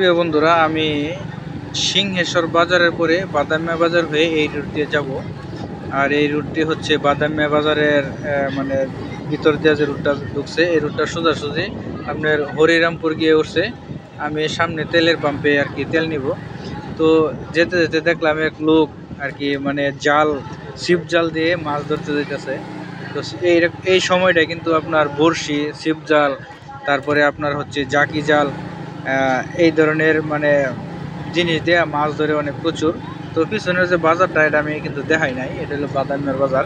প্রিয় বন্ধুরা, আমি সিংহেশ্বর বাজারের পরে বাদামিয়া বাজার হয়ে এই রুট দিয়ে যাব। আর এই রুটটি হচ্ছে বাদামিয়া বাজারের মানে ভিতর দিয়ে যে রুটটা ঢুকছে, এই রুটটা সোজাসুজি আপনার হরিরামপুর গিয়ে উঠছে। আমি সামনে তেলের পাম্পে আর কি তেল নিব। তো যেতে যেতে দেখলাম এক লোক আর কি মানে ছিপ জাল দিয়ে মাছ ধরতে যেতেছে। তো এই সময়টা কিন্তু আপনার বড়শি, ছিপ জাল, তারপরে আপনার হচ্ছে জাকি জাল, এই ধরনের মানে জিনিস দিয়ে মাছ ধরে অনেক প্রচুর। তো পিছনের যে বাজারটা এটা আমি কিন্তু দেখাই নাই, এটা হলো বাদামিয়ার বাজার।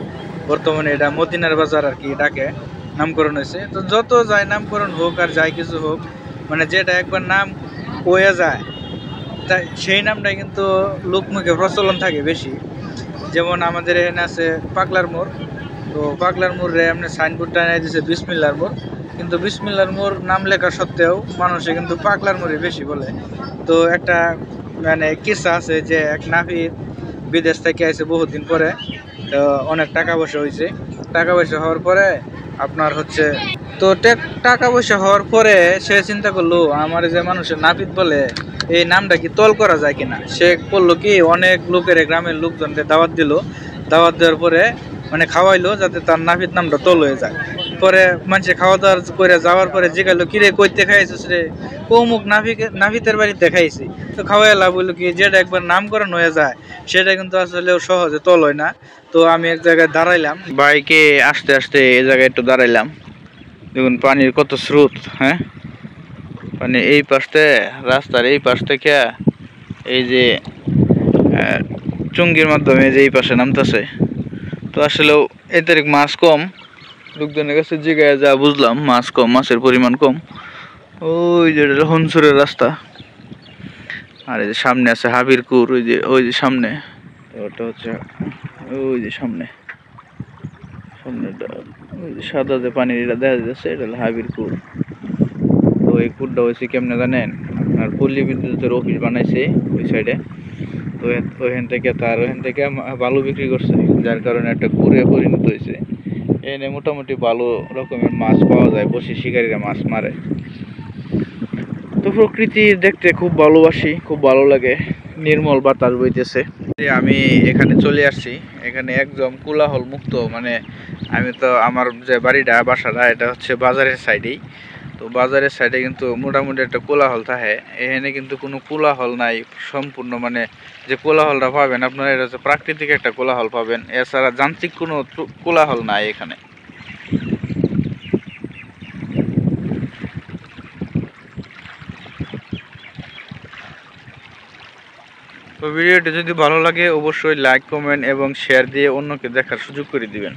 বর্তমানে এটা মদিনার বাজার আর কি এটাকে নামকরণ হয়েছে। তো যত যাই নামকরণ হোক আর যাই কিছু হোক, মানে যেটা একবার নাম হয়ে যায় তাই সেই নামটাই কিন্তু লোকমুখে প্রচলন থাকে বেশি। যেমন আমাদের এখানে আছে পাগলার মোড়। তো পাগলার মোড়ে আপনি সাইনবোর্ড টানাই দিয়েছে বিসমিল্লার মোড়, কিন্তু বিসমিল্লার মোড় নাম লেখা সত্ত্বেও মানুষে কিন্তু পাগলার মোড়ে বেশি বলে। তো একটা মানে কিসা আছে যে এক নাপিত বিদেশ থেকে আসে বহুদিন পরে। তো অনেক টাকা পয়সা হয়েছে। টাকা পয়সা হওয়ার পরে আপনার হচ্ছে তো টাকা পয়সা হওয়ার পরে সে চিন্তা করলো আমার যে মানুষের নাপিত বলে এই নামটা কি তল করা যায় কিনা। সে করলো কি অনেক লোকের গ্রামের লোকজনকে দাওয়াত দিল। দাওয়াত দেওয়ার পরে মানে খাওয়াইলো যাতে তার নাপিত নামটা তল হয়ে যায়। পরে মানুষে খাওয়া দাওয়া করে যাওয়ার পরে জিগাইলো কিরে কইতে খাইছিস রে, অমুক নাপিতের বাড়িতে খাইছি। তো খাওয়াইলা বললো কি যেটা একবার নামকরণ হয়ে যায় সেটা কিন্তু আসলে সহজে তল হয় না। তো আমি এক জায়গায় দাঁড়াইলাম, বাইকে আসতে আসতে এই জায়গায় একটু দাঁড়াইলাম। দেখুন পানির কত স্রোত, হ্যাঁ মানে এই পাশে রাস্তার এই পাশ থেকে এই যে চুঙ্গির মাধ্যমে যে এই পাশে নামতেছে। তো আসলেও এই তারিখ মাছ কম, লোকজনের কাছে জিগায় যা বুঝলাম মাছ কম, মাছের পরিমাণ কম। ওই যে হনসুরের রাস্তা, আর এই যে সামনে আছে হাবিরকুর, ওই যে সামনে ওটা হচ্ছে ওই যে সামনে ওই যে সাদা যে পানির এটা দেখা যাচ্ছে এটা হলো হাবিরকুর। তো এই কুরটা হয়েছে কেমনে জানেন, আপনার পল্লী বিদ্যুতের অফিস বানাইছে ওই সাইডে। তো ওইখান থেকে বালু বিক্রি করছে, যার কারণে একটা কুরে পরিণত হয়েছে। এনে মোটামুটি ভালো রকমের মাছ পাওয়া যায়, বসে শিকারীরা মাছ মারে। তো প্রকৃতি দেখতে খুব ভালোবাসি, খুব ভালো লাগে, নির্মল বাতাস বইতেছে। আমি এখানে চলে আসছি, এখানে একদম কোলাহল মুক্ত। মানে আমি তো আমার যে বাড়িটা বাসাটা এটা হচ্ছে বাজারের সাইডেই। তো বাজারের সাইডে কিন্তু মোটামুটি একটা কোলাহল থাকে, এখানে কিন্তু কোনো কোলাহল নাই। সম্পূর্ণ মানে যে কোলাহলটা পাবেন আপনারা এটা হচ্ছে প্রাকৃতিক একটা কোলাহল পাবেন, এছাড়া যান্ত্রিক কোনো কোলাহল নাই এখানে। তো ভিডিওটি যদি ভালো লাগে অবশ্যই লাইক, কমেন্ট এবং শেয়ার দিয়ে অন্যকে দেখার সুযোগ করে দিবেন।